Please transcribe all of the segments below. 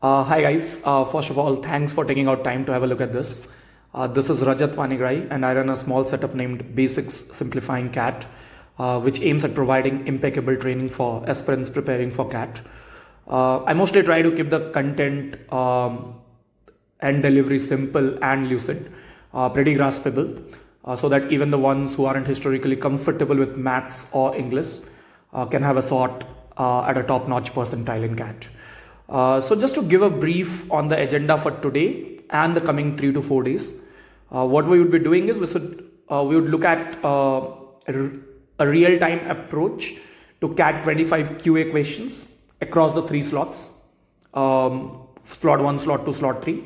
Hi guys. First of all, thanks for taking out time to have a look at this. This is Rajat Panigrai, and I run a small setup named Basics Simplifying CAT, which aims at providing impeccable training for aspirants preparing for CAT. I mostly try to keep the content and delivery simple and lucid, pretty graspable, so that even the ones who aren't historically comfortable with maths or English can have a shot at a top-notch percentile in CAT. So just to give a brief on the agenda for today and the coming 3 to 4 days, what we would be doing is we would look at a real-time approach to CAT 25 QA questions across the 3 slots, slot 1, slot 2, slot 3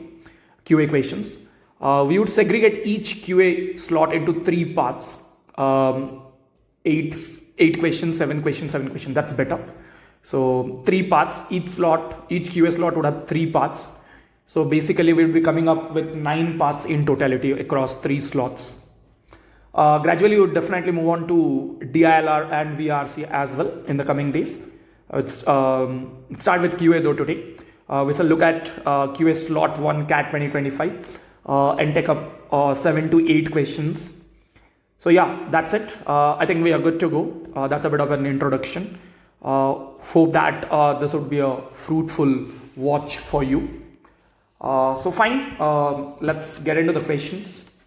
QA questions. We would segregate each QA slot into 3 parts, 8 questions, 7 questions, 7 questions. That's better. So 3 parts, each QA slot would have 3 parts. So basically we'll be coming up with 9 parts in totality across 3 slots. Gradually we would definitely move on to DILR and VRC as well in the coming days. Let's start with QA though today. We shall look at QA slot 1 CAT 2025 and take up 7 to 8 questions. So yeah, that's it. I think we are good to go. That's a bit of an introduction. Hope that this would be a fruitful watch for you. So fine, let's get into the questions.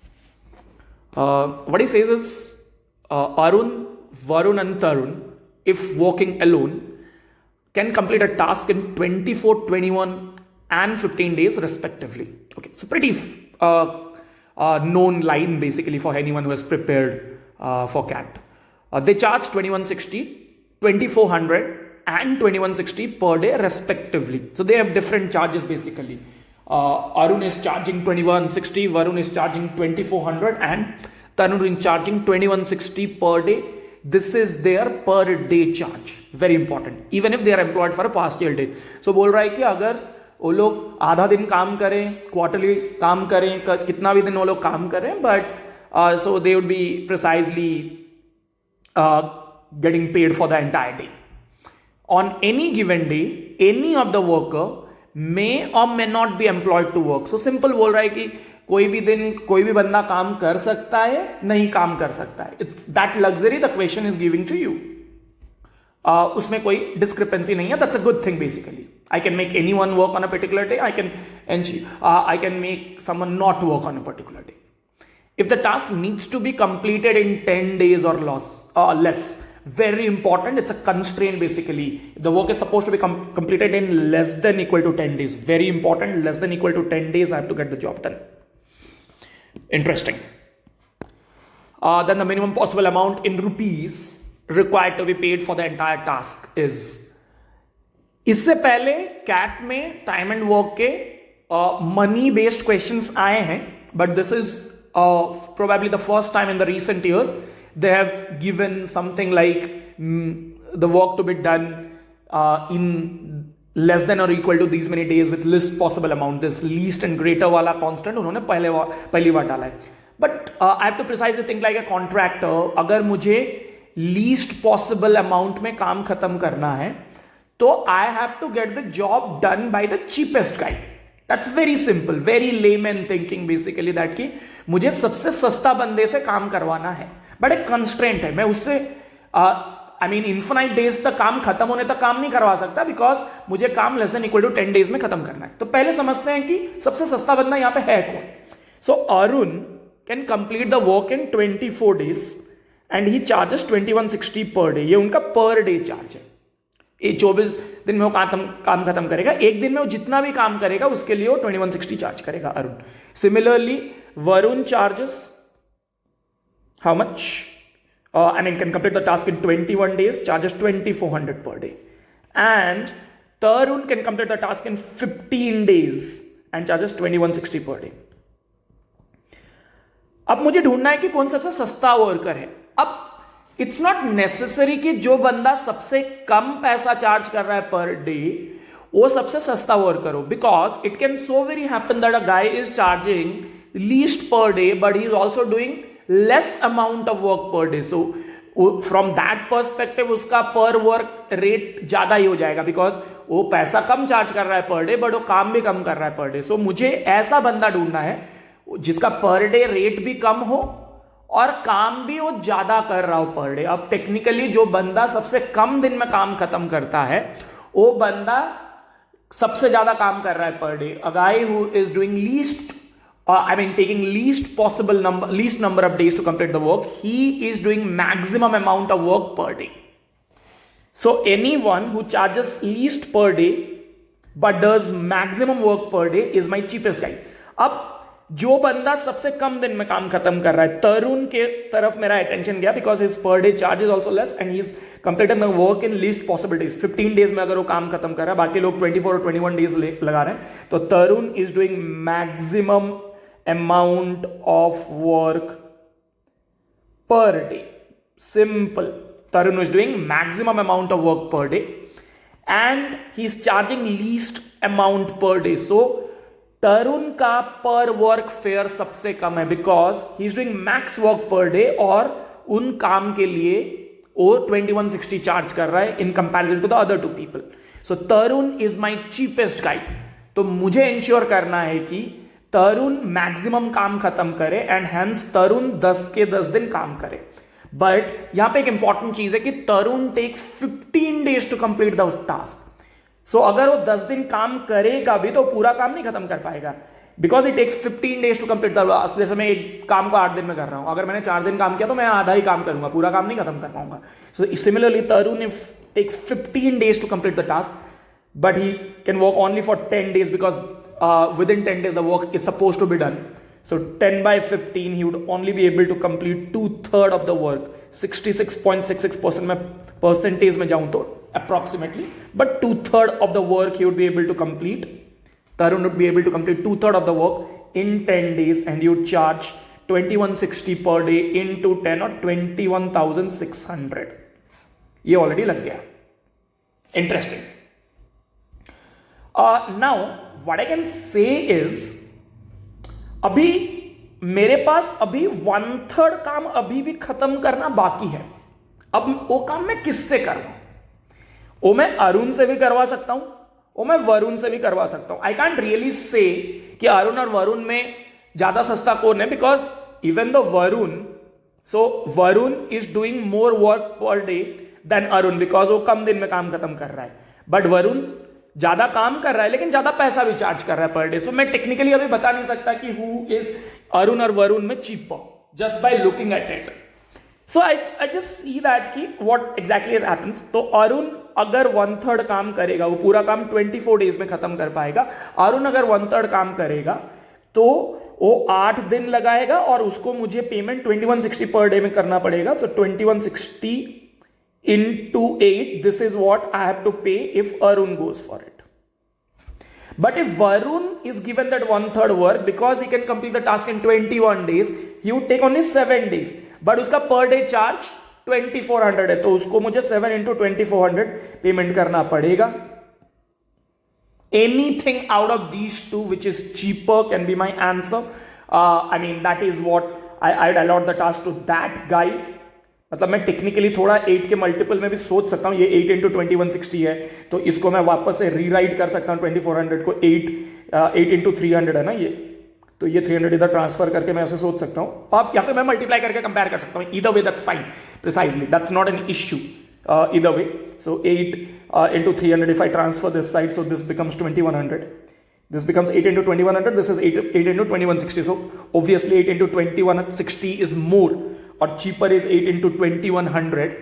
What he says is Arun, Varun and Tarun, if working alone, can complete a task in 24, 21 and 15 days respectively. Okay, so pretty known line basically for anyone who has prepared for CAT. They charge 2160, 2400 and 2160 per day respectively. So they have different charges basically. Arun is charging 2160, Varun is charging 2400 and Tarun is charging 2160 per day. This is their per day charge. Very important. Even if they are employed for a partial day. So बोल रहा है कि अगर वो लोग आधा दिन काम करें, क्वार्टरली काम करें, कितना भी दिन वो लोग काम करें, but so they would be precisely getting paid for the entire day. On any given day, any of the worker may or may not be employed to work. So simple बोल रहा है कि कोई भी दिन कोई भी बंदा काम कर सकता है, नहीं काम कर सकता है. It's that luxury the question is giving to you. उसमें कोई discrepancy नहीं है. That's a good thing basically. I can make anyone work on a particular day. I can make someone not work on a particular day. If the task needs to be completed in 10 days or less, very important, it's a constraint basically. The work is supposed to be completed in less than equal to 10 days. Very important, less than equal to 10 days I have to get the job done. Interesting. Then the minimum possible amount in rupees required to be paid for the entire task is. इससे पहले CAT में time and work के money based questions आए हैं, but this is probably the first time in the recent years they have given something like the work to be done in less than or equal to these many days with least possible amount. This least and greater वाला constant उन्होंने पहली बार डाला है. But I have to precisely think like a contractor. अगर मुझे least possible amount में काम खत्म करना है तो I have to get the job done by the cheapest guy. That's very simple, very layman thinking basically that कि मुझे सबसे सस्ता बंदे से काम करवाना है. बट एक कंस्ट्रेंट है, मैं उससे इन्फिनाइट डेज तक काम खत्म होने तक काम नहीं करवा सकता बिकॉज मुझे काम less than equal to 10 days में खत्म करना है. तो पहले समझते हैं कि सबसे सस्ता बंदा यहां पे है कौन. So Arun can complete the work in 24 days and he charges 2160 per day. ये उनका पर डे चार्ज है. ये 24 दिन में वो काम खत्म करेगा. एक दिन में वो जितना भी काम करेगा उसके लिए वो 2160 चार्ज करेगा Arun. Similarly Varun charges how much? Can complete the task in 21 days, charges 2400 per day. And Tarun can complete the task in 15 days and charges 2160 per day. अब मुझे ढूंढना है कि कौन सबसे सस्ता वर्कर है. अब इट्स नॉट नेसेसरी कि जो बंदा सबसे कम पैसा चार्ज कर रहा है पर डे वो सबसे सस्ता वर्कर हो, because it can so very happen that a guy is charging least per day but he is also doing less amount of work per day. So from that perspective उसका पर work rate ज्यादा ही हो जाएगा, because वो पैसा कम charge कर रहा है पर डे, बट वो काम भी कम कर रहा है पर डे. सो मुझे ऐसा बंदा ढूंढना है जिसका पर डे रेट भी कम हो और काम भी वो ज्यादा कर रहा हो पर डे. अब टेक्निकली जो बंदा सबसे कम दिन में काम खत्म करता है वो बंदा सबसे ज्यादा काम कर रहा है per day. A guy who is doing least, taking least number of days to complete the work, he is doing maximum amount of work per day. So anyone who charges least per day but does maximum work per day is my cheapest guy. अब जो बंदा सबसे कम दिन में काम खत्म कर रहा है, तरुण के तरफ मेरा अटेंशन गया, because his per day charge is also less and he is completed the work in least possible days. 15 days में अगर वो काम खत्म कर रहा है, बाकी लोग 24 और 21 डेज लगा रहे हैं, तो Tarun is doing maximum amount of work per day. Simple. Tarun is doing maximum amount of work per day and he is charging least amount per day. So तरुण का पर वर्क फेयर सबसे कम है, because he is doing max work per day और उन काम के लिए वो 2160 चार्ज कर रहा है in comparison to the other 2 people. So Tarun is my cheapest guide. तो मुझे इंश्योर करना है कि तरुण मैक्सिमम काम खत्म करे एंड हेंस तरुण 10 के 10 दिन काम करे. बट यहां पे एक इंपॉर्टेंट चीज है कि Tarun takes 15 days to complete the task. So अगर वो 10 दिन काम करेगा भी तो पूरा काम नहीं खत्म कर पाएगा, because it takes 15 days to complete the task. जैसे मैं एक काम को 8 दिन में कर रहा हूं, अगर मैंने 4 दिन काम किया तो मैं आधा ही काम करूंगा, पूरा काम नहीं खत्म कर पाऊंगा. So similarly Tarun takes 15 days to complete the task, but he can work only for 10 days because within 10 days the work is supposed to be done. So 10 by 15 he would only be able to complete 2/3 of the work. 66.66% में percentage में जाऊं तो approximately, but 2/3 of the work he would be able to complete. Tarun would be able to complete 2/3 of the work in 10 days and he would charge 2160 per day into 10 or 21,600. ये already लग गया. Interesting. Now what I can say is, अभी मेरे पास अभी 1/3 काम अभी भी खत्म करना बाकी है. अब वो काम मैं किससे करूं? वो मैं अरुण से भी करवा सकता हूं, वो मैं वरुण से भी करवा सकता हूं. आई कांट रियली से कि अरुण और वरुण में ज्यादा सस्ता कौन है, because even the Varun is doing more work per day than Arun, because वो कम दिन में काम खत्म कर रहा है. बट वरुण ज्यादा काम कर रहा है लेकिन ज्यादा पैसा भी चार्ज कर रहा है पर डे. सो मैं टेक्निकली अभी बता नहीं सकता कि हु इज अरुण और वरुण में cheaper just by looking at it. So I just see that कि व्हाट एग्जैक्टली हैपेंस. तो अरुण अगर 1/3 काम करेगा, वो पूरा काम 24 डेज में खत्म कर पाएगा. अरुण अगर 1/3 काम करेगा तो वो 8 दिन लगाएगा और उसको मुझे पेमेंट 2160 पर डे में करना पड़ेगा. तो 2160 into 8, this is what I have to pay if Arun goes for it. But if Varun is given that 1/3 work, because he can complete the task in 21 days, he would take only 7 days. But उसका per day charge 2400 है, तो उसको मुझे 7 into 2400 payment करना पड़ेगा. Anything out of these two which is cheaper can be my answer. I mean that is what I'd allot the task to that guy. मतलब मैं technically थोड़ा 8 के मल्टीपल में भी सोच सकता हूँ. ये 8 into 2160 है, तो इसको मैं वापस से रीराइट कर सकता हूँ 2400 को. 8 into 300 है ना ये, तो ये 300 इधर ट्रांसफर करके मैं ऐसे सोच सकता हूँ. आप या फिर मैं मल्टीप्लाई करके कंपेयर कर सकता हूँ. Either way that's fine, precisely that's not an issue either way. So 8 into 300, if I transfer this side, so this becomes 2100. This becomes 8 into 2100. This is 8 into 2160. So obviously 8 into 2160 is more or cheaper is 8 into 2100.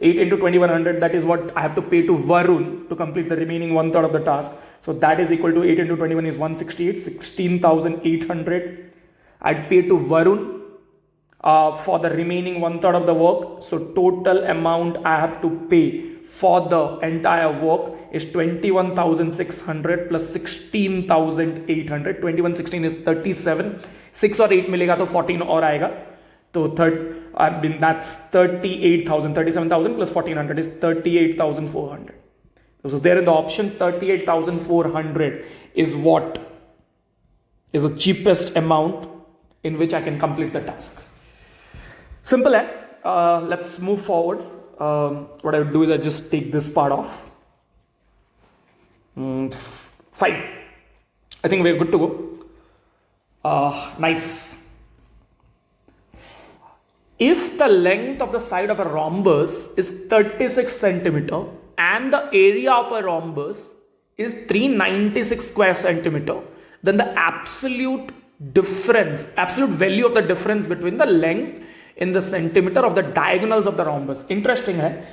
8 into 2100, that is what I have to pay to Varun to complete the remaining 1/3 of the task. So that is equal to 8 into 21 is 168, 16,800. I'd pay to Varun for the remaining 1/3 of the work. So total amount I have to pay for the entire work is 21,600 plus 16,800. 2116 is 37. 6 और 8 मिलेगा तो 14 और आएगा. तो that's 38,000. 37,000 plus 1,400 is 38,400. This is there in the option. 38,400 is what is the cheapest amount in which I can complete the task. Simple है. let's move forward. What I would do is I just take this part off. Fine. I think we're good to go. Nice. If the length of the side of a rhombus is 36 centimeter and the area of a rhombus is 396 square centimeter, then the absolute value of the difference between the length in the centimeter of the diagonals of the rhombus. Interesting है.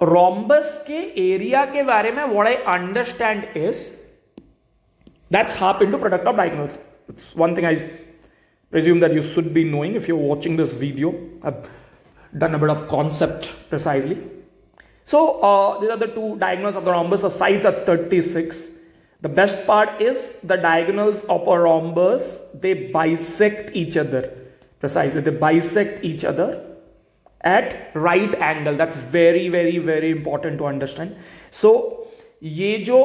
Rhombus के area के बारे में what I understand is that's half into product of diagonals. It's one thing I presume that you should be knowing if you're watching this video. I've done a bit of concept precisely. So these are the two diagonals of the rhombus. The sides are 36. The best part is the diagonals of a rhombus, they bisect each other. Precisely, they bisect each other at right angle. That's very, very, very important to understand. So ये जो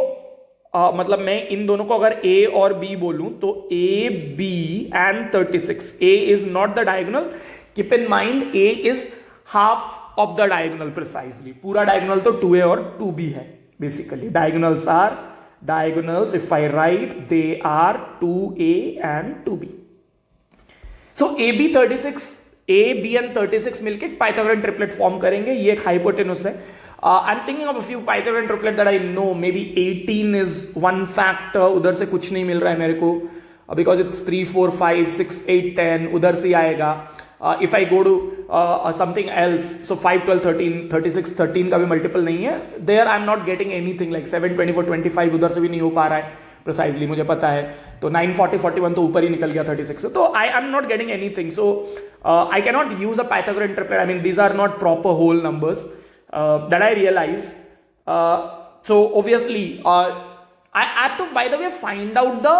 मतलब मैं इन दोनों को अगर A और B बोलूं तो A, B and 36. A is not the diagonal. Keep in mind A is half of the diagonal precisely. पूरा diagonal तो 2A और 2B है. Basically diagonals are diagonals. If I write, they are 2A and 2B. So AB 36, A, B and 36 मिलके एक Pythagorean triplet form करेंगे. ये एक hypotenuse है. I'm thinking of a few Pythagorean triplet that I know. Maybe 18 is one factor. उधर से कुछ नहीं मिल रहा है मेरे को because it's 3, 4, 5, 6, 8, 10. उधर से आएगा. If I go to something else, so 5, 12, 13, 36, 13 का भी multiple नहीं है. There I'm not getting anything like 7, 24, 25 उधर से भी नहीं हो पा रहा है. Precisely मुझे पता है. तो 9, 40, 41 तो ऊपर ही निकल गया 36 से. तो I am not getting anything. So I cannot use a Pythagorean triplet. I mean these are not proper whole numbers that I realize. So obviously I have to by the way find out the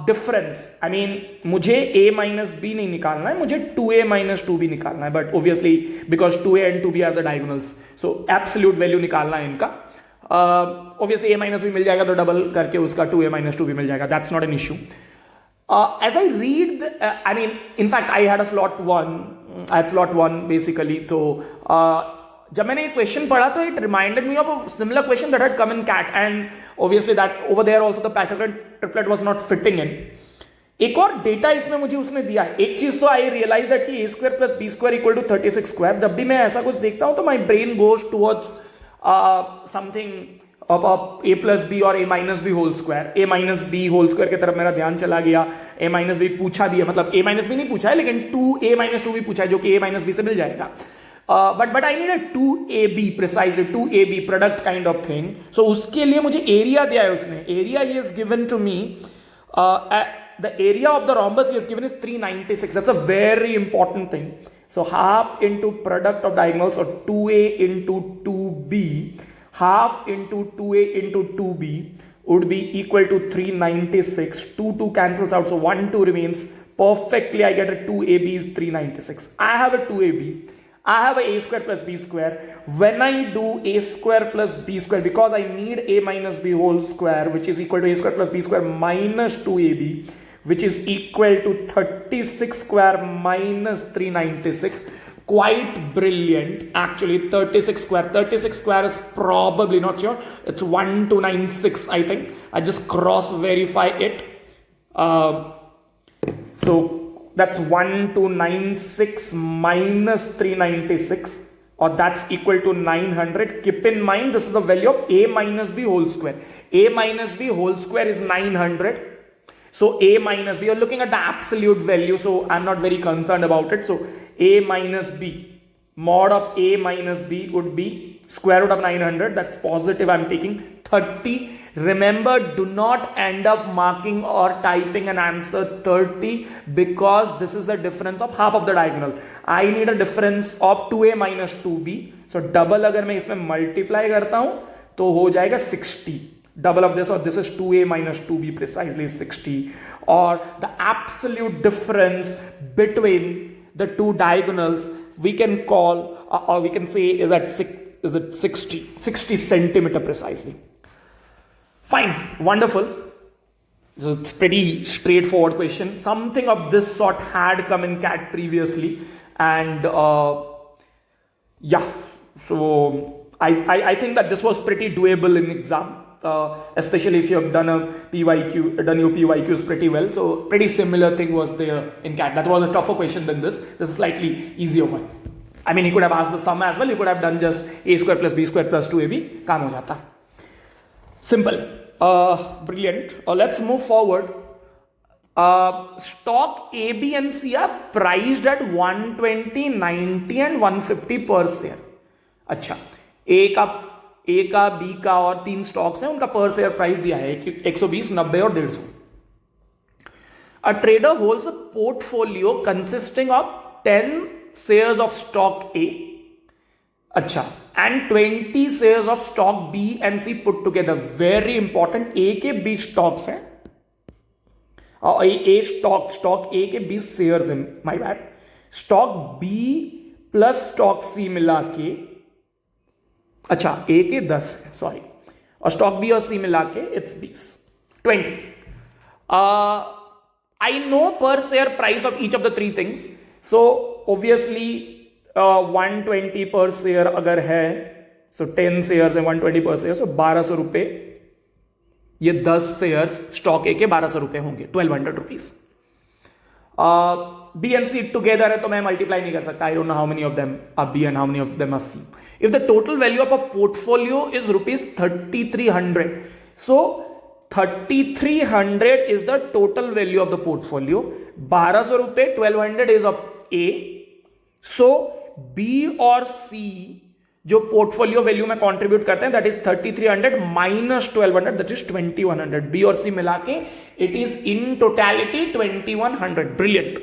difference. I mean मुझे A minus B नहीं निकालना है, मुझे 2A minus 2B निकालना है. But obviously because 2A and 2B are the diagonals, so absolute value निकालना है इनका. Obviously A minus B मिल जाएगा तो डबल करके उसका 2A minus 2B मिल जाएगा. That's not an issue. As I read, I mean in fact I had a slot 1. I had slot 1 basically. तो जब मैंने ये क्वेश्चन पढ़ा तो it reminded me of a similar question that had come in CAT, and obviously that over there also the Pythagorean triplet was not fitting in. एक और data इसमें मुझे उसने दिया है. एक चीज तो आई रियलाइज दैट कि a square plus b square equal to 36 square. जब भी मैं ऐसा कुछ देखता हूं तो my brain goes towards something of a plus b और a minus b whole square. a minus b whole square की तरफ मेरा ध्यान चला गया. a माइनस b पूछा भी है, मतलब a माइनस b नहीं पूछा है लेकिन 2a माइनस 2b पूछा है जो कि a माइनस b से मिल जाएगा. But I need a 2AB precisely, 2AB product kind of thing. So उसके लिए मुझे area दिया है उसने. Area he has given to me. The area of the rhombus he has given is 396. That's a very important thing. So half into product of diagonals, or 2A into 2B, half into 2A into 2B would be equal to 396. 2 cancels out, so 1 2 remains. Perfectly I get a 2AB is 396. I have a 2AB. I have a square plus b square. When I do a square plus b square, because I need a minus b whole square, which is equal to a square plus b square minus 2ab, which is equal to 36 square minus 396. Quite brilliant. Actually 36 square is probably, not sure, it's 1296 I think. I just cross verify it. So that's 1296 minus 396, or that's equal to 900. Keep in mind this is the value of a minus b whole square. A minus b whole square is 900. So a minus b, you're looking at the absolute value, so I'm not very concerned about it. So a minus b, mod of a minus b would be square root of 900. That's positive. I'm taking 30. Remember, do not end up marking or typing an answer 30, because this is the difference of half of the diagonal. I need a difference of 2a minus 2b. So double अगर मैं इसमें multiply करता हूं तो हो जाएगा 60. Double of this, or this is 2a minus 2b precisely 60. Or the absolute difference between the two diagonals we can call, or we can say is at 60 centimeter precisely. Fine, wonderful. So it's pretty straightforward question. Something of this sort had come in CAT previously. and yeah, so I think that this was pretty doable in exam, especially if you have done your PYQs pretty well. So pretty similar thing was there in CAT. That was a tougher question than this. This is slightly easier one. I mean, he could have asked the sum as well. He could have done just a square plus b square plus 2ab. काम हो जाता. Simple. Brilliant. Let's move forward. Stock A, B and C are priced at 120, 90 and 150 per share. अच्छा, A का B का और 3 stocks हैं, उनका पर शेयर प्राइस दिया है 120, 90 और 150. A trader holds a portfolio consisting of 10 shares of stock A, अच्छा, and 20 shares of stock B and C put together. Very important. A के 20 स्टॉक्स हैं और A स्टॉक A के 20 शेयर्स हैं. My bad. Stock B plus stock C मिला के, अच्छा A के 10 है, सॉरी, और स्टॉक B और C मिला के it's 20. I know per share price of each of the 3 things. So obviously 120 पर शेयर अगर है, so 10 शेयर्स है 120 पर शेयर, so 1200 रुपए. ये 10 शेयर्स स्टॉक ए के 1200 रुपए होंगे, 1200 rupees. B and C together है तो मैं मल्टीप्लाई नहीं कर सकता. I don't know how many of them are B and how many of them are C. If the total value of a portfolio is rupees 3300, so 3300 is the total value of the portfolio. 1200 रुपए 1200 is of A. So B और C जो portfolio value में contribute करते हैं, that is 3300 minus 1200, that is 2100. B और C मिला के it is in totality 2100. Brilliant.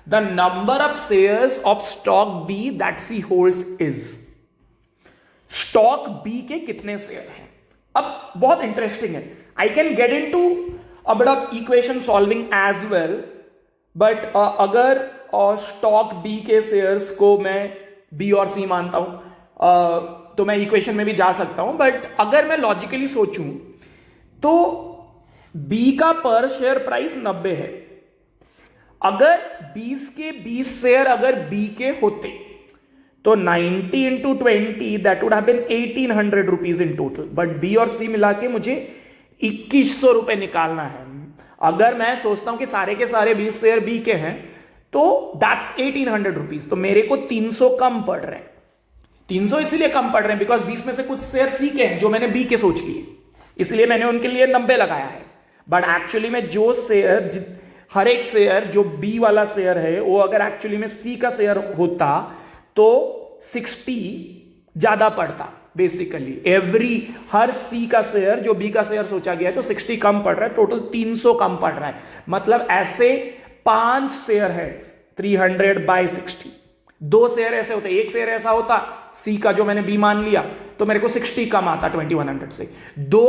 The number of shares of stock B that C holds is. Stock B के कितने शेयर हैं? अब बहुत इंटरेस्टिंग है. I can get into a bit of equation solving as well, but अगर stock B के shares को मैं B और C मानता हूं तो मैं इक्वेशन में भी जा सकता हूं. बट अगर मैं लॉजिकली सोचूं तो B का पर शेयर प्राइस 90 है. अगर 20 के 20 शेयर अगर B के होते तो 90 into 20 that would have been 1800 rupees in total. But B और C मिला के मुझे 2100 रुपए निकालना है. अगर मैं सोचता हूं कि सारे के सारे 20 शेयर B के हैं तो दैट्स 1800 रुपीज. तो मेरे को 300 कम पड़ रहे हैं. 300 इसीलिए कम पड़ रहे हैं बिकॉज 20 में से कुछ शेयर C के हैं जो मैंने B के सोच लिए, इसलिए मैंने उनके लिए 90 लगाया है. बट एक्चुअली में जो शेयर, हर एक शेयर जो B वाला शेयर है वो अगर एक्चुअली में C का शेयर होता तो 60 ज्यादा पड़ता. बेसिकली हर C का शेयर जो B का शेयर सोचा गया है तो 60 कम पड़ रहा है, टोटल 300 कम पड़ रहा है. मतलब ऐसे 5 शेयर है 300 बाय 60. 2 शेयर ऐसे होते, एक शेयर ऐसा होता C का जो मैंने B मान लिया तो मेरे को 60 कम आता 2100 से. 2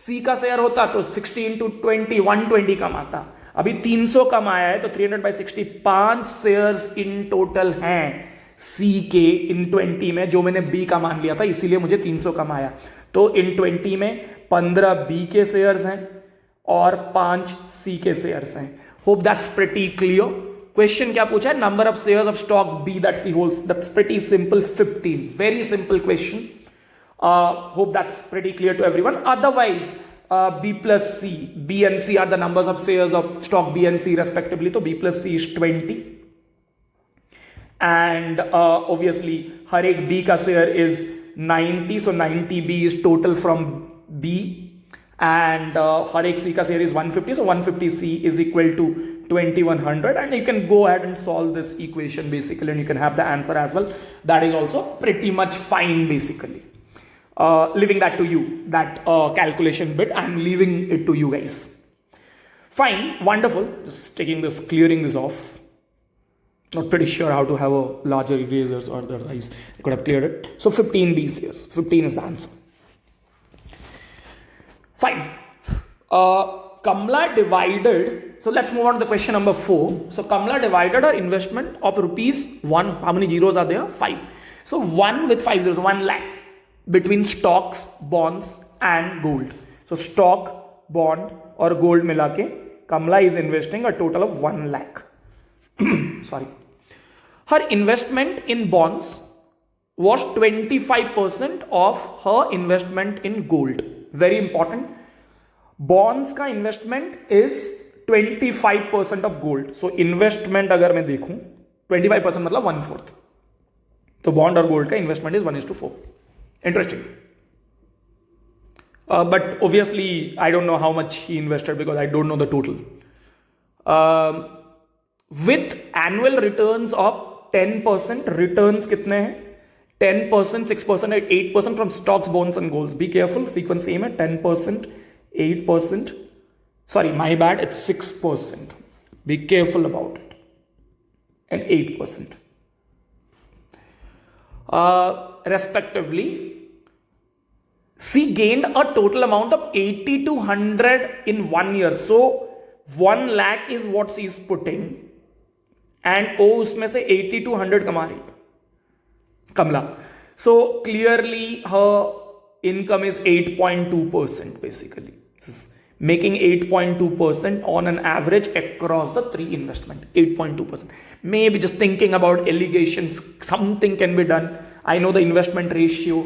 C का शेयर होता तो 60 इंटू 20 120 कम आता. अभी 300 कम आया है तो 300 बाई 60 5 शेयर्स इन टोटल हैं C के इन 20 में जो मैंने B का मान लिया था, इसीलिए मुझे 300 कम आया. तो इन 20 में 15 B के शेयर्स हैं और 5 C के शेयर्स हैं. Hope that's pretty clear. Question क्या पूछा है? Number of shares of stock B that C holds. That's pretty simple. 15. Very simple question. Hope that's pretty clear to everyone. Otherwise B plus C, B and C are the numbers of shares of stock B and C respectively. तो B plus C is 20. And obviously हर एक B का share is 90, so 90B is total from B. And हर एक C का share is 150, so 150C is equal to 2100. And you can go ahead and solve this equation basically, and you can have the answer as well. That is also pretty much fine basically. Leaving that to you, that calculation bit, I'm leaving it to you guys. Fine, wonderful. Just taking this, clearing this off. Not pretty sure how to have a larger erasers, or otherwise I could have cleared it. So 15 B shares. 15 is the answer. Fine. Kamla divided. So let's move on to the question number 4. So Kamla divided her investment of rupees 1. How many zeros are there? 5. So 1 with 5 zeros, 1 lakh. Between stocks, bonds and gold. So stock, bond और gold मिला के Kamla is investing a total of 1 lakh. Sorry. Her investment in bonds was 25% of her investment in gold. Very important. Bonds का investment is 25% of gold. So investment अगर मैं देखूं 25% मतलब 1/4. तो bond और गोल्ड का investment is 1:4. Interesting. But obviously I don't know how much he invested because I don't know the total. With annual returns of 10%, returns कितने हैं? 10%, 6%, 8% from stocks, bonds and golds. Be careful, sequence same है. 10%, 8%. Sorry, my bad. It's 6%. Be careful about it. And 8%. Respectively, she gained a total amount of 80 to 100 in 1 year. So 1 lakh is what she is putting. And वो उसमें से 80 to 100 कमा रही है. Kamla. So clearly her income is 8.2% basically. Making 8.2% on an average across the 3 investment. 8.2%. Maybe just thinking about allegations, something can be done. I know the investment ratio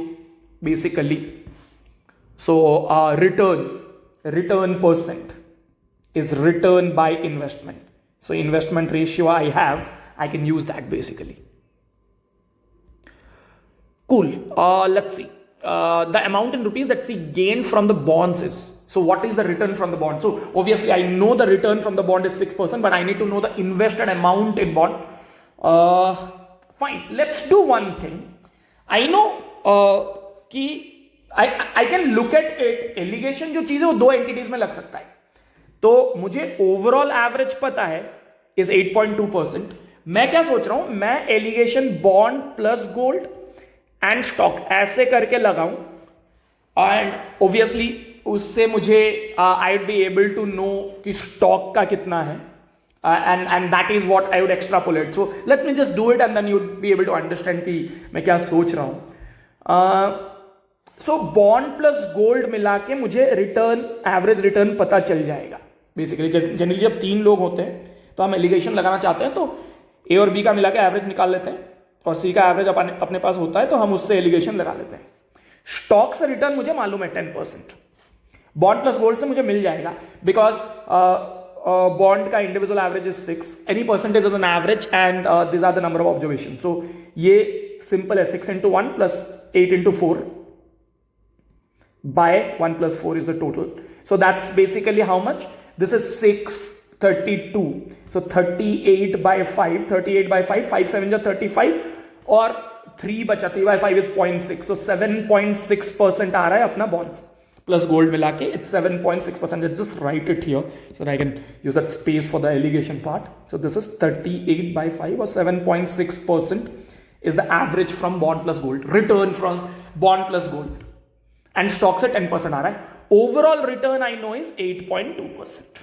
basically. So return percent is return by investment. So investment ratio I can use that basically. Cool. Let's see. The amount in rupees that she gained from the bonds is. So what is the return from the bond? So obviously I know the return from the bond is 6%, but I need to know the invested amount in bond. Fine. Let's do one thing. I know कि I can look at it. Allegation जो चीज है वो 2 entities में लग सकता है. तो मुझे ओवरऑल एवरेज पता है is 8.2%. मैं क्या सोच रहा हूं, मैं allocation bond plus gold and stock ऐसे करके लगाऊं एंड ऑब्वियसली उससे मुझे I would be able to know कि स्टॉक का कितना है and that is what I would extrapolate. So let me just do it and then you would be able to understand कि मैं क्या सोच रहा हूं. सो बॉन्ड प्लस गोल्ड मिला के मुझे रिटर्न एवरेज रिटर्न पता चल जाएगा बेसिकली. जनरली जब 3 लोग होते हैं तो हम एलिगेशन लगाना चाहते हैं तो ए और बी का मिला के एवरेज निकाल लेते हैं और सी का एवरेज अपने पास होता है तो हम उससे एलिगेशन लगा लेते हैं. स्टॉक से रिटर्न मुझे मालूम है 10%. बॉन्ड प्लस गोल्ड से मुझे मिल जाएगा बिकॉज बॉन्ड का individual average is 6. Any percentage is an average and this are the number of observation. So ये सिंपल है. 6 into 1 plus 8 into 4 by 1 plus 4 is the total. So that's basically how much? This is 632. So 38 by 5, 38 by 5, 5 7 are 35 और 3 बचा, 3 by 5 is 0.6. So 7.6% आ रहा है अपना bonds plus gold मिला के. It's 7.6%. Let's just write it here so that I can use that space for the allegation part. So this is 38 by 5 or 7.6% is the average from bond plus gold. Return from bond plus gold. And stocks से 10% आ रहा है. Overall return I know is 8.2%.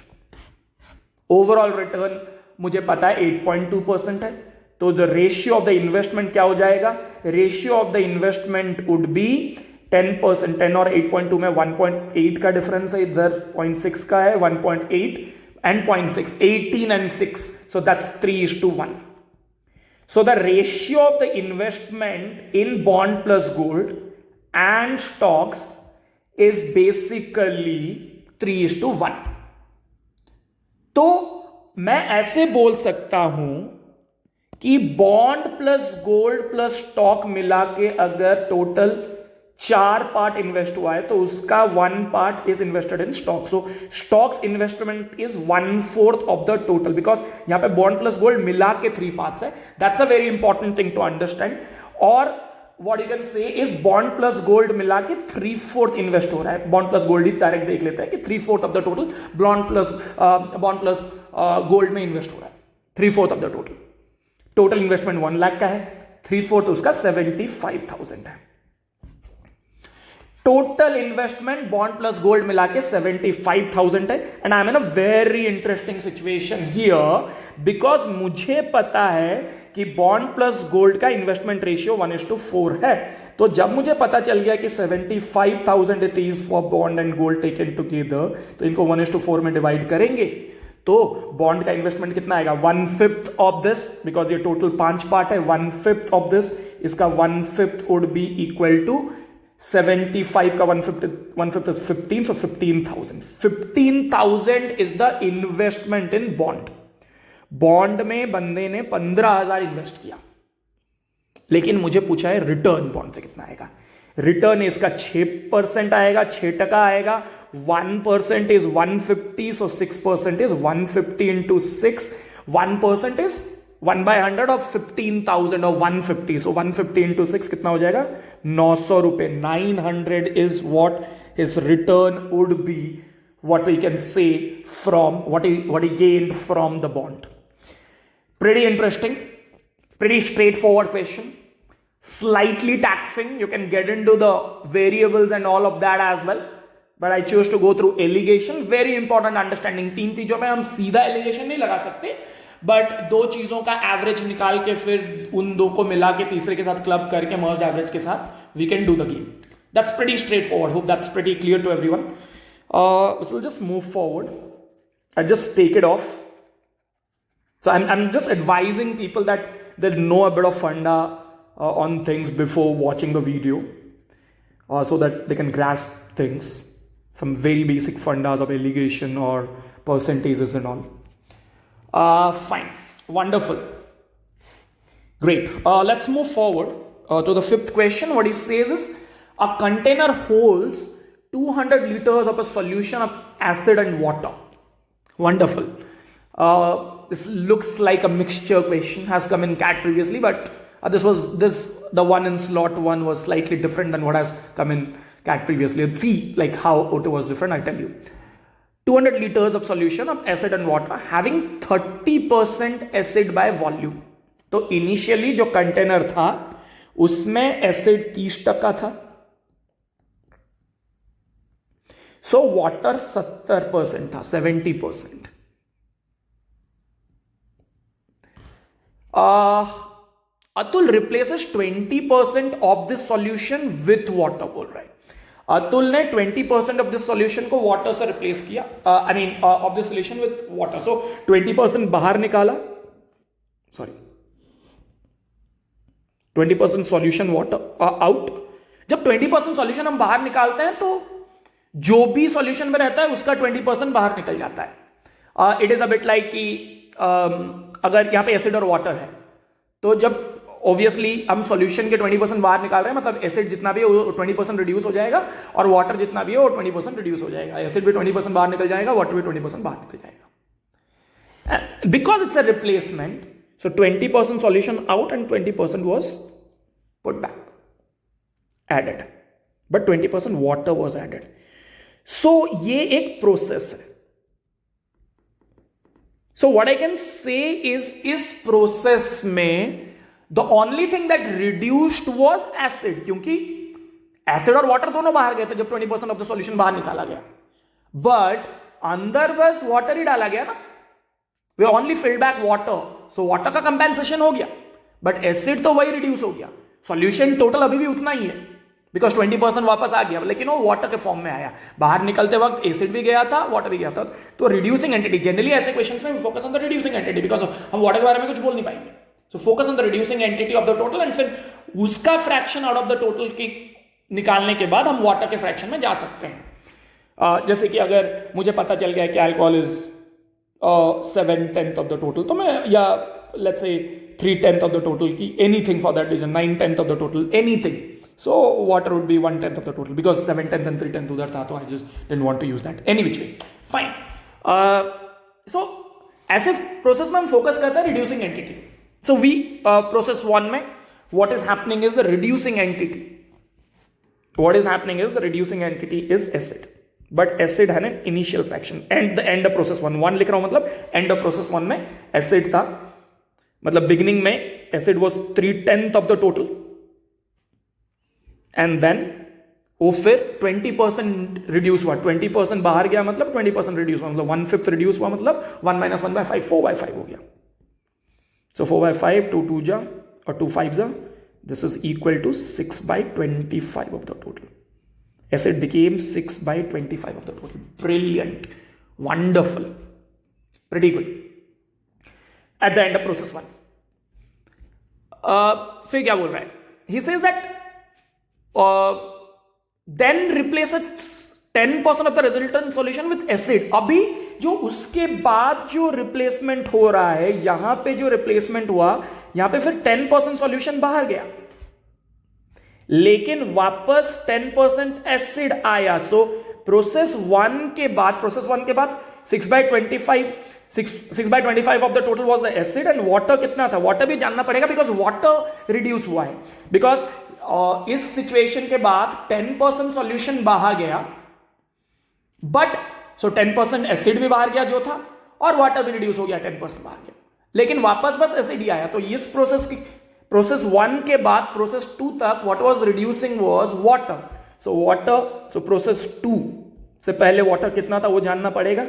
Overall return मुझे पता है 8.2% है. तो the ratio of the investment क्या हो जाएगा? Ratio of the investment would be 10%. 10 और 8.2 में 1.8 का डिफरेंस है, इधर 0.6 का है. 1.8 and 0.6, 18 and 6. So that's 3:1. So the ratio of the investment in bond plus gold and stocks is basically 3:1. तो मैं ऐसे बोल सकता हूं कि bond plus gold plus stock मिला के अगर टोटल 4 पार्ट इन्वेस्ट हुआ है तो उसका 1 part is invested in stock. So stocks investment is 1/4 of the total because यहां पे बॉन्ड प्लस गोल्ड मिला के 3 पार्ट्स है. That's a very important thing to understand. और what you can say is bond plus gold मिला के 3/4 invest हो रहा है. बॉन्ड प्लस गोल्ड ही डायरेक्ट देख लेते हैं कि 3/4 of the total bond plus gold में इन्वेस्ट हो रहा है. 3/4 of the total investment 1 lakh का है. 3/4 उसका 75,000 है. Total investment bond plus gold मिला के 75,000 है. And I am in a very interesting situation here because मुझे पता है कि बॉन्ड प्लस गोल्ड का इन्वेस्टमेंट रेशियो 1:4 है. तो जब मुझे पता चल गया कि 75,000 it is for bond and gold taken together, तो इनको 1:4 में डिवाइड करेंगे तो बॉन्ड का इन्वेस्टमेंट कितना आएगा, 1/5 ऑफ दिस, बिकॉज ये टोटल 5 पार्ट है, 1/5 ऑफ दिस, इसका 1/5 वुड बी इक्वल टू 75 का 1/5 is 15, so 15,000. 15,000 is the investment in bond. Bond में बंदे ने 15,000 इन्वेस्ट किया, लेकिन मुझे पूछा है रिटर्न बॉन्ड से कितना आएगा. रिटर्न इसका 6% आएगा, 6% आएगा. 1% is 150, so 6% is 150 into 6. 1% is 1/100 of 15,000 or 150, so 150 into 6 कितना हो जाएगा, 900 रुपए. 900 is what his return would be, what we can say from what he gained from the bond. Pretty interesting, pretty straightforward question. Slightly taxing, you can get into the variables and all of that as well, but I chose to go through allegation. Very important understanding. 3 चीजों में हम सीधा allegation नहीं लगा सकते, but 2 चीजों का average निकाल के फिर उन 2 को मिला के तीसरे के साथ क्लब करके मर्ज्ड एवरेज के साथ we can do the game. That's pretty straightforward. Hope that's pretty clear to everyone. So we'll just move forward. I'll just take it off. So I'm just advising people that they'll know a bit of funda on things before watching the video, so that they can grasp things, some very basic fundas of allegation or percentages and all. Fine, wonderful, great. Let's move forward to the 5th question. What he says is, a container holds 200 liters of a solution of acid and water. Wonderful. This looks like a mixture question, has come in CAT previously, but the one in slot 1 was slightly different than what has come in CAT previously. Let's see like how it was different. I tell you, 200 liters of solution of acid and water having 30% acid by volume. तो initially जो container था उसमें acid 30% था, so water 70% था, 70%. Atul replaces 20% of this solution with water बोल रहा है. अतुल ने 20% ऑफ दिस सॉल्यूशन को वाटर से रिप्लेस किया, I mean of this solution with water. So 20% बाहर निकाला, सॉरी 20% सॉल्यूशन वाटर आउट. जब 20% सॉल्यूशन हम बाहर निकालते हैं तो जो भी सॉल्यूशन में रहता है उसका 20% बाहर निकल जाता है. It is a bit like कि अगर यहां पे एसिड और वाटर है, तो जब ऑब्वियसली हम सॉल्यूशन के 20% बाहर निकाल रहे हैं, मतलब एसिड जितना भी है वो 20% रिड्यूस हो जाएगा और वाटर जितना भी है वो 20% रिड्यूस हो जाएगा. एसिड भी 20% बाहर निकल जाएगा, वाटर भी 20% बाहर निकल जाएगा. Because it's a replacement, so 20% solution out and 20% was put back, added, but 20% water was added. So ये एक प्रोसेस है. So what I can say is, इस प्रोसेस में the only thing that reduced was acid, क्योंकि acid और water दोनों बाहर गए थे जब 20% ऑफ द सॉल्यूशन बाहर निकाला गया, बट अंदर बस वाटर ही डाला गया ना. We only filled back water, so water का कंपेंसेशन हो गया, बट एसिड तो वही रिड्यूस हो गया. सॉल्यूशन टोटल अभी भी उतना ही है, बिकॉज 20% वापस आ गया, लेकिन वो वाटर के फॉर्म में आया. बाहर निकलते वक्त एसिड भी गया था, वाटर भी गया था. तो रिड्यूसिंग एंटिटी, जनरली ऐसे क्वेश्चंस में focus on the reducing entity, because हम वाटर के बारे में कुछ बोल नहीं पाएंगे. So focus on the reducing entity of the total, and फिर उसका fraction out of the total की निकालने के बाद हम वाटर के फ्रैक्शन में जा सकते हैं. जैसे कि अगर मुझे पता चल गया कि alcohol is 7/10 of the total, तो मैं, या let's say 3/10 of the total की, anything for that reason, 9/10 of the total, anything. So water would be 1/10 of the total, because 7/10 and 3/10 उधर था, तो I just didn't want to use that. Any which way, fine. So ऐसे process में हम focus करते हैं reducing entity. So we process 1 में what is happening is the reducing entity. What is happening is the reducing entity is acid, but acid है ना initial fraction, and the end of process 1 लिख रहा हूं, मतलब end of process 1 में acid था, मतलब beginning में acid was 3/10 of the total. And then वो फिर 20% रिड्यूस हुआ, 20% बाहर गया मतलब 20% रिड्यूस हुआ, मतलब 1/5 रिड्यूस हुआ, मतलब 1 - 1/5, 4/5 हो गया. सो 4/5, 2 2 जा और 2 5 जा, this is equal to 6/25 of the total. Acid became 6/25 of the total. Brilliant, wonderful. Pretty good. At the end of process 1. फिर क्या बोल रहा है? He says that then replace 10% of the resultant solution with acid. अभी जो उसके बाद जो रिप्लेसमेंट हो रहा है, यहां पे जो रिप्लेसमेंट हुआ, यहां पे फिर 10% सॉल्यूशन बाहर गया, लेकिन वापस 10% एसिड आया. सो प्रोसेस 1 के बाद 6/25 of the total was the acid and water कितना था? वाटर भी जानना पड़ेगा बिकॉज वाटर रिड्यूस हुआ है. बिकॉज इस सिचुएशन के बाद 10% सॉल्यूशन बाहर गया, बट सो 10% एसिड भी बाहर गया जो था, और वाटर भी रिड्यूस हो गया, 10% बाहर गया, लेकिन वापस बस एसिड ही आया. तो इस प्रोसेस 1 के बाद प्रोसेस 2 तक what was reducing was water. So process 2 से पहले वाटर कितना था वो जानना पड़ेगा.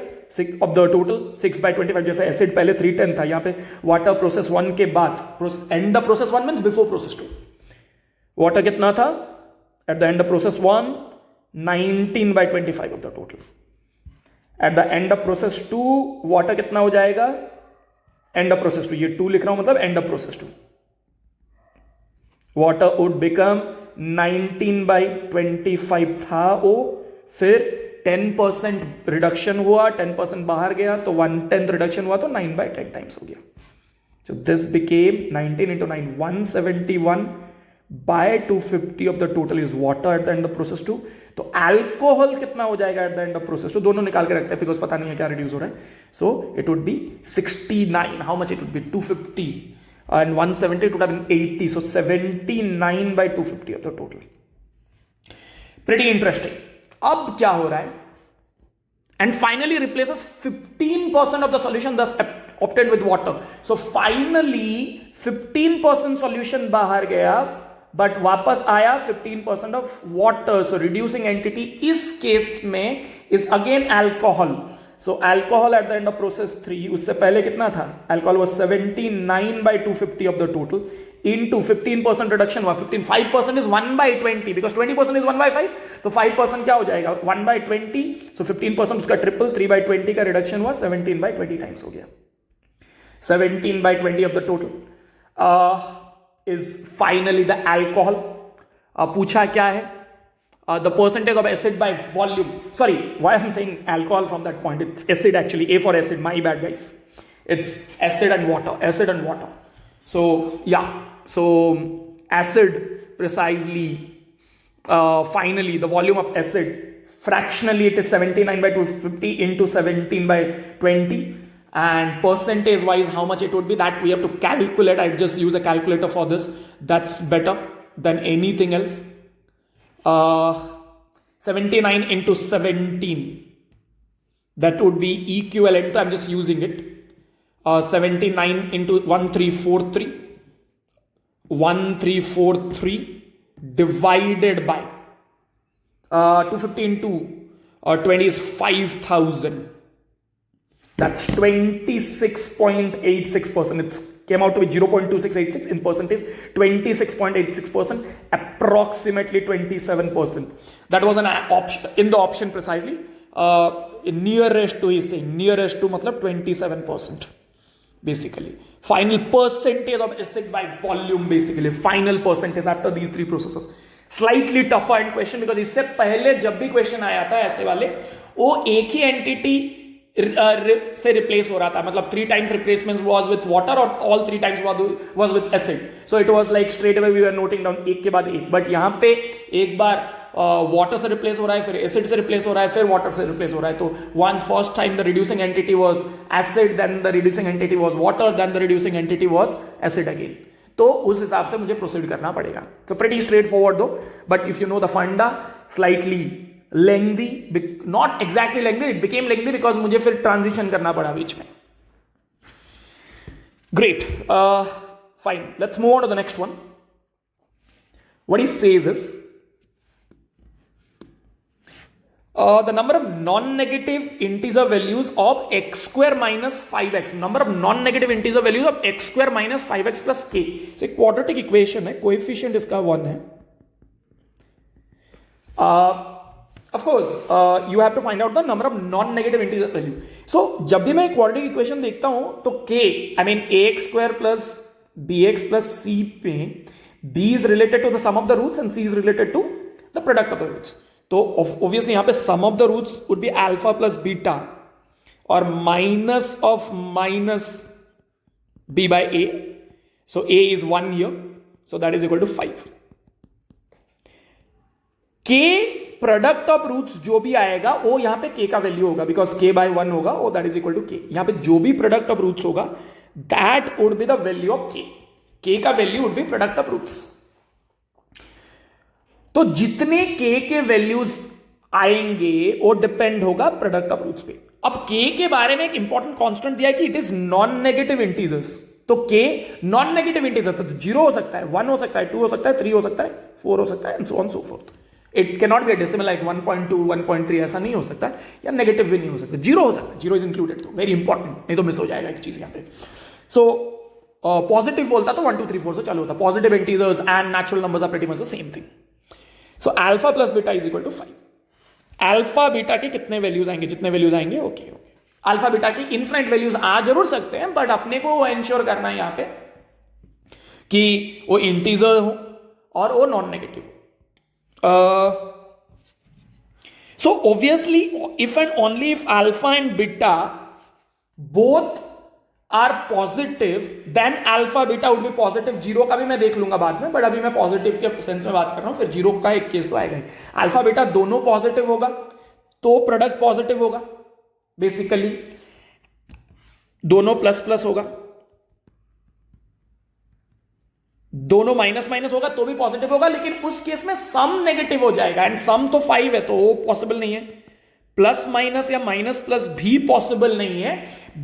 ऑफ द टोटल 6/25, जैसे एसिड पहले 310 था, यहां पे वाटर प्रोसेस 1 के बाद, and the process 1 means before process 2, water कितना था at the end of process 1? 19/25 of the total. At the end of process 2 water कितना हो जाएगा? एंड ऑफ प्रोसेस 2, ये 2 लिख रहा हूं मतलब end of process 2, water would become 19/25 था वो, फिर 10% रिडक्शन हुआ, 10% बाहर गया, तो 1/10 रिडक्शन हुआ, तो 9/10 टाइम्स हो गया. So this became 19 into 9, 171/250 of the total is water at the end of process 2. तो अल्कोहल कितना हो जाएगा at the end of process 2? दोनों निकाल के रखते हैं बिकॉज पता नहीं है क्या रिड्यूस हो रहा है. So it would be 69. How much it would be? 250 and 170, it would have been 80. So 79/250 of the total. Pretty interesting. अब क्या हो रहा है? And finally replaces 15% of the solution thus obtained with water. So finally 15% solution बाहर गया, but वापस आया 15% of water. So reducing entity इस केस में is again alcohol. So alcohol at the end of process 3, उससे पहले कितना था? Alcohol was 79/250 of the total into 15% reduction हुआ. 5% is 1/20 because 20% is 1/5. तो 5% क्या हो जाएगा? 1/20. So 15% उसका ट्रिपल, 3/20 का रिडक्शन हुआ, 17/20 टाइम्स हो गया. 17/20 of the total is finally the alcohol. पूछा क्या है? The percentage of acid by volume. Sorry, why I'm saying alcohol from that point? It's acid actually. A for acid. My bad, guys. It's acid and water. Acid and water. So yeah. So acid precisely. Finally, the volume of acid fractionally it is 79/250 into 17/20. And percentage wise, how much it would be? That we have to calculate. I just use a calculator for this. That's better than anything else. 79 into 17, that would be equivalent to, I'm just using it, 79 into 1343 divided by 250 into 20 is 5,000. That's 26.86%. It came out to be 0.2686 in percentage, 26.86%, approximately 27%. That was an option in the option precisely. Nearest to, is saying nearest to मतलब 27% basically. Final percentage of acid by volume basically. Final percentage after these three processes. Slightly tougher in question because इससे पहले जब भी question आया था ऐसे वाले, वो एक ही एंटिटी से रिप्लेस हो रहा था, मतलब 3 times replacement was with water और all 3 times was with acid. So it was like straight away we were noting down एक के बाद एक. बट यहाँ पे एक बार वाटर से रिप्लेस हो रहा है, फिर एसिड से रिप्लेस हो रहा है, फिर वाटर से रिप्लेस हो रहा है. तो once first time the reducing entity was acid, then the reducing entity was water, then the reducing entity was acid again. तो उस हिसाब से मुझे प्रोसीड करना पड़ेगा. तो pretty straightforward though, but if you know the funda, slightly lengthy, not exactly lengthy, it became lengthy because मुझे फिर ट्रांजिशन करना पड़ा बीच में. Great, fine, let's move on to the next one. What he says is the number of non-negative integer values of x square minus 5x. number of non-negative integer values of x square minus 5x plus k. so एक quadratic equation है, coefficient इसका 1 है. Of course you have to find out the number of non negative integer value. So जब भी मैं quadratic equation देखता हूं तो k I mean ax square plus bx plus c पे b is related to the sum of the roots and c is related to the product of the roots. तो obviously यहां पे sum of the roots would be alpha plus beta और minus of minus b by a. So a is 1 here, so that is equal to 5. k product of roots जो भी आएगा वो यहां पे k का वैल्यू होगा बिकॉज k by 1 होगा, वो that is equal to k. यहां पे जो भी प्रोडक्ट ऑफ रूट्स होगा that would be the value of k. k का value would be product of roots. तो जितने k के वैल्यूज आएंगे वो डिपेंड होगा प्रोडक्ट ऑफ रूट्स पे. अब k के बारे में एक इंपॉर्टेंट कांस्टेंट दिया है कि it is non negative integers. तो k नॉन नेगेटिव इंटीजर तो 0 हो सकता है, 1 हो सकता है, 2 हो सकता है, 3 हो सकता है, 4 हो सकता है and so on so fourth. It can not be a decimal like 1.2 1.3 ऐसा नहीं हो सकता, या नेगेटिव भी नहीं हो सकता. 0 हो सकता है, 0 इज इंक्लूडेड. तो वेरी इंपॉर्टेंट, नहीं तो मिस हो जाएगा एक चीज यहां पे. सो पॉजिटिव बोलता तो 1 2 3 4 से चालू होता. Positive integers and natural numbers are pretty much the same thing. So alpha plus beta is equal to 5. Alpha beta के कितने वैल्यूज आएंगे? जितने वैल्यूज आएंगे ओके. अल्फा बीटा की इनफिनिट वैल्यूज आ जरूर सकते हैं, बट अपने को एंश्योर करना है यहां पे कि वो इंटीजर हो और वो नॉन नेगेटिव हो. So obviously if and only if alpha and beta both are positive then alpha beta would be positive. Zero का भी मैं देख लूंगा बाद में, बट अभी मैं पॉजिटिव के सेंस में बात कर रहा हूं. फिर जीरो का एक केस तो आएगा ही. अल्फा बीटा दोनों पॉजिटिव होगा तो प्रोडक्ट पॉजिटिव होगा. बेसिकली दोनों प्लस प्लस होगा, दोनों माइनस माइनस होगा तो भी पॉजिटिव होगा, लेकिन उस केस में सम नेगेटिव हो जाएगा एंड सम तो 5 है तो वो पॉसिबल नहीं है. प्लस माइनस या माइनस प्लस भी पॉसिबल नहीं है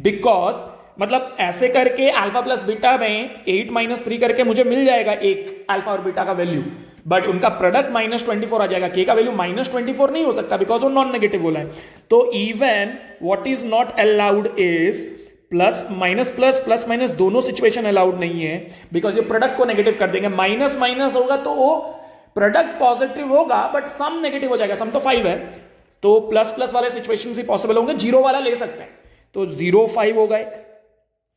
बिकॉज मतलब ऐसे करके अल्फा प्लस बीटा में 8 माइनस 3 करके मुझे मिल जाएगा एक अल्फा और बीटा का वैल्यू, बट उनका प्रोडक्ट -24 आ जाएगा. के का वैल्यू -24 नहीं हो सकता बिकॉज वो नॉन नेगेटिव बोला है. तो even what is not allowed is plus minus plus plus minus दोनों सिचुएशन अलाउड नहीं है बिकॉज ये प्रोडक्ट को नेगेटिव कर देंगे. माइनस माइनस होगा तो वो प्रोडक्ट पॉजिटिव होगा बट सम नेगेटिव हो जाएगा. सम तो 5 है तो प्लस प्लस वाले सिचुएशन ही पॉसिबल होंगे. जीरो वाला ले सकते हैं तो 0 5 होगा एक,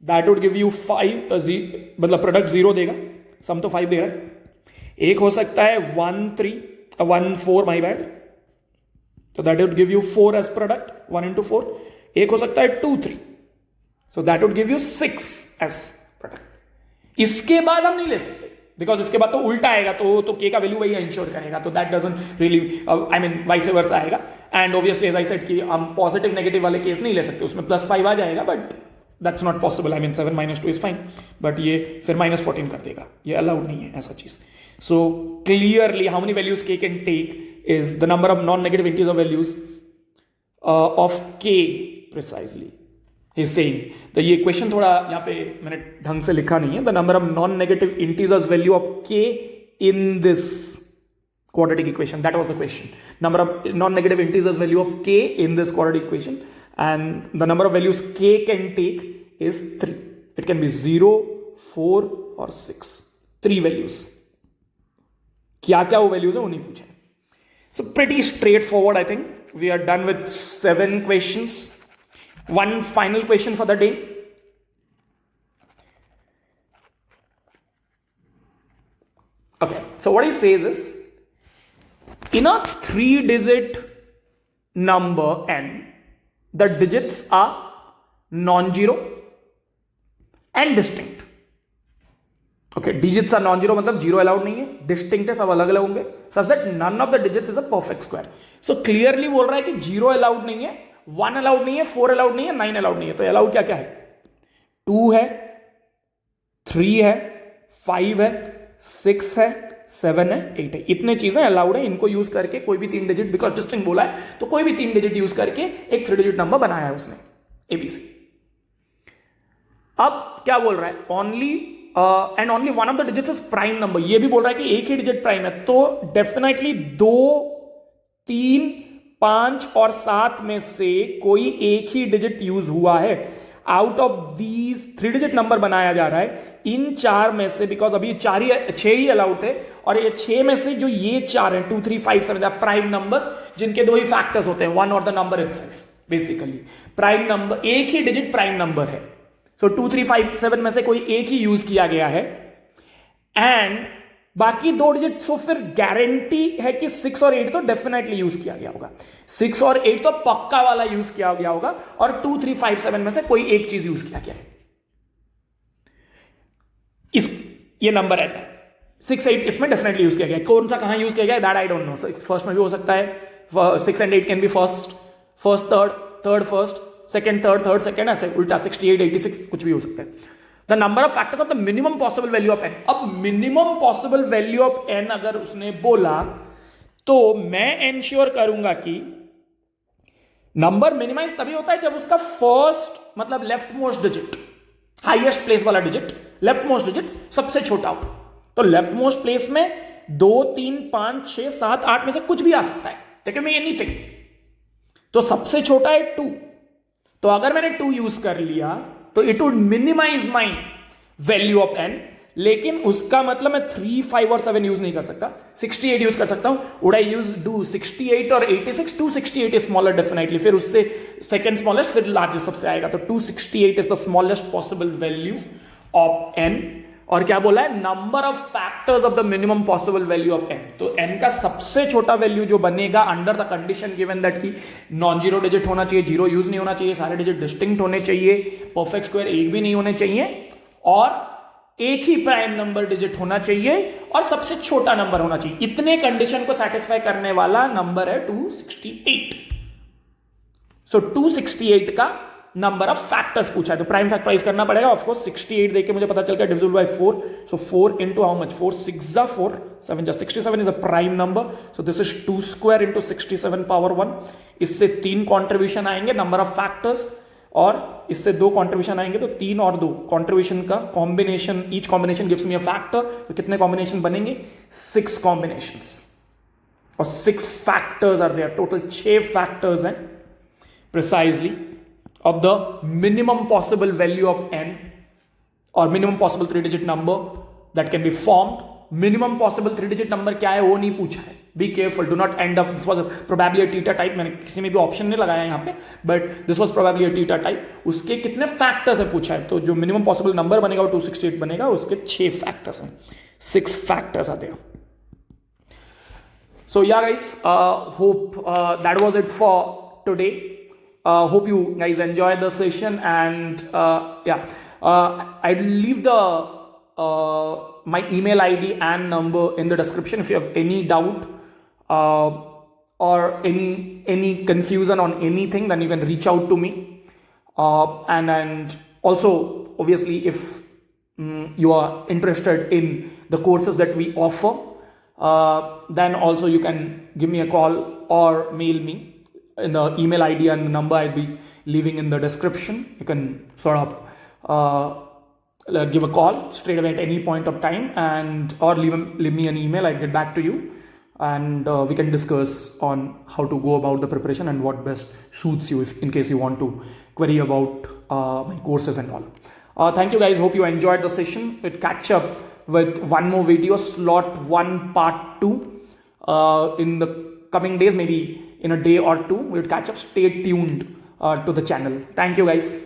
दैट वुड गिव यू 5 मतलब प्रोडक्ट 0 देगा, सम तो 5 दे रहा है. एक हो सकता है 1 3 1 4 माई बैड, तो that would give you 4 as product 1 into 4. एक हो सकता है 2 3, so that would give you 6 as product. इसके बाद हम नहीं ले सकते बिकॉज इसके बाद तो उल्टा आएगा तो k का वैल्यू वही इंश्योर करेगा. तो that doesn't really I mean vice versa आएगा. And obviously as I said कि हम पॉजिटिव नेगेटिव वाले केस नहीं ले सकते, उसमें +5 आ जाएगा but that's not possible. I mean 7 - 2 is fine, but ये फिर -14 कर देगा, ये अलाउड नहीं है ऐसा चीज. सो clearly how many values k can take is the number of non negative integer values of k precisely is saying. तो ये क्वेश्चन थोड़ा यहाँ पे मैंने ढंग से लिखा नहीं है. The number of non negative integers value of k in this quadratic equation, that was the question. Number of non negative integers value of k in this quadratic equation, and the number of values k can take is 3. It can be 0 4 or 6. 3 values. क्या क्या वो values है वो नहीं पूछे. So pretty straightforward. I think we are done with 7 questions. One final question for the day. Okay, so what he says is, in a 3-digit number n, the digits are non-zero and distinct. Okay, digits are non-zero मतलब zero allowed नहीं है, distinct है, सब अलग अलग होंगे, such that none of the digits is a perfect square. So clearly बोल रहा है कि जीरो अलाउड नहीं है, 1 अलाउड नहीं है, 4 अलाउड नहीं है, 9 अलाउड नहीं है. तो अलाउड क्या क्या है? 2 है, 3 है, 5 है, 6 है, 7 है, 8 है. इतने चीजें अलाउड है. इनको यूज करके कोई भी 3 डिजिट, बिकॉज डिस्टिंक्ट बोला है तो कोई भी 3 डिजिट यूज करके एक 3 डिजिट नंबर बनाया है उसने, ABC. अब क्या बोल रहा है? Only and only one of the digits is prime number. ये भी बोल रहा है कि एक ही डिजिट प्राइम है, तो डेफिनेटली 2 3 5 और 7 में से कोई एक ही डिजिट यूज हुआ है. Out of these 3 digit number बनाया जा रहा है इन 4 में से, बिकॉज अभी 6 ही अलाउड थे, और ये 6 में से जो ये 4 है 2 3 5 7 प्राइम नंबर्स, जिनके 2 ही फैक्टर्स होते हैं, वन और the number itself. Basically prime number एक ही डिजिट प्राइम नंबर है, सो 2 3 5 7 में से कोई एक ही यूज किया गया है, एंड बाकी 2 डिजिट, सो फिर गारंटी है कि 6 और 8 तो डेफिनेटली यूज किया गया होगा, 6 और 8 तो पक्का वाला यूज किया गया होगा, और 2 3 5 7 में से कोई एक चीज यूज किया गया है। ये नंबर है 6 8 इसमें डेफिनेटली यूज किया गया है, कौन सा कहां यूज किया गया that I don't know. First में भी हो सकता है, 6 and 8 can be first third first, second third second, ऐसे उल्टा 68 86 कुछ भी हो सकता है। The number of factors of the minimum possible value of N. अब minimum possible value of N अगर उसने बोला तो मैं एंश्योर करूंगा कि नंबर मिनिमाइज तभी होता है जब उसका फर्स्ट मतलब left most digit, highest place वाला डिजिट, लेफ्ट मोस्ट डिजिट सबसे छोटा हो। तो लेफ्ट मोस्ट प्लेस में 2 3 5 6 7 8 में से कुछ भी आ सकता है, लेकिन मैं एनीथिंग, तो सबसे छोटा है 2, तो अगर मैंने 2 यूज कर लिया तो it would minimize my value of N, लेकिन उसका मतलब मैं 3 5 और 7 यूज नहीं कर सकता, 68 यूज कर सकता हूं। वुड आई यूज डू 68 और 86? 268 इज स्मॉलर डेफिनेटली, फिर उससे सेकंड स्मॉलेस्ट, फिर लार्जेस्ट सबसे आएगा, तो 268 is the smallest possible value of N. और क्या बोला है, number of factors of the minimum possible value of N. तो एन का सबसे छोटा वैल्यू जो बनेगा under the condition given that की नॉन जीरो डिजिट होना चाहिए, जीरो यूज नहीं होना चाहिए, सारे डिजिट डिस्टिंक्ट होने चाहिए, परफेक्ट स्क्वायर एक भी नहीं होने चाहिए, और एक ही प्राइम नंबर डिजिट होना चाहिए, और सबसे छोटा नंबर होना चाहिए। इतने कंडीशन को सेटिस्फाई करने वाला नंबर है 268। सो 268 का नंबर ऑफ फैक्टर्स पूछा है, तो प्राइम फैक्टराइज करना पड़ेगा। ऑफ कोर्स 68 देख के मुझे पता चल गया divisible by 4, so 4 into how much, 4 6 जा 4 7 जा 67 is a prime number, so this is 2 square into 67 power 1। इससे 3 कॉन्ट्रीब्यूशन आएंगे नंबर ऑफ फैक्टर्स, और इससे 2 कॉन्ट्रीब्यूशन आएंगे, तो 3 और 2 कॉन्ट्रीब्यूशन का combination, each combination gives me a factor. तो कितने कॉम्बिनेशन बनेंगे, 6 कॉम्बिनेशंस, और 6 factors are there, total 6 factors हैं precisely of the minimum possible value of n, or minimum possible 3 digit number that can be formed. Minimum possible 3 digit number क्या है वो नहीं पूछा है, be careful, do not end up, this was probably a theta type, मैंने किसी में भी ऑप्शन नहीं लगाया यहाँ पे, but this was probably a theta type। उसके कितने फैक्टर्स है पूछा है, तो जो मिनिमम पॉसिबल नंबर बनेगा वो 268 बनेगा, उसके 6 फैक्टर्स हैं, 6 फैक्टर्स आते हैं। So yeah guys, hope that was it for today. Hope you guys enjoyed the session, and I'd leave the my email ID and number in the description. If you have any doubt or any confusion on anything, then you can reach out to me. And also obviously if you are interested in the courses that we offer, then also you can give me a call or mail me in the email ID and the number I'll be leaving in the description. You can sort of give a call straight away at any point of time, and or leave me an email. I'll get back to you, and we can discuss on how to go about the preparation and what best suits you, if in case you want to query about my courses and all. Thank you guys, hope you enjoyed the session. We'll catch up with one more video, slot 1 part 2 in the coming days, maybe in a day or two. We'll catch up. Stay tuned to the channel. Thank you guys.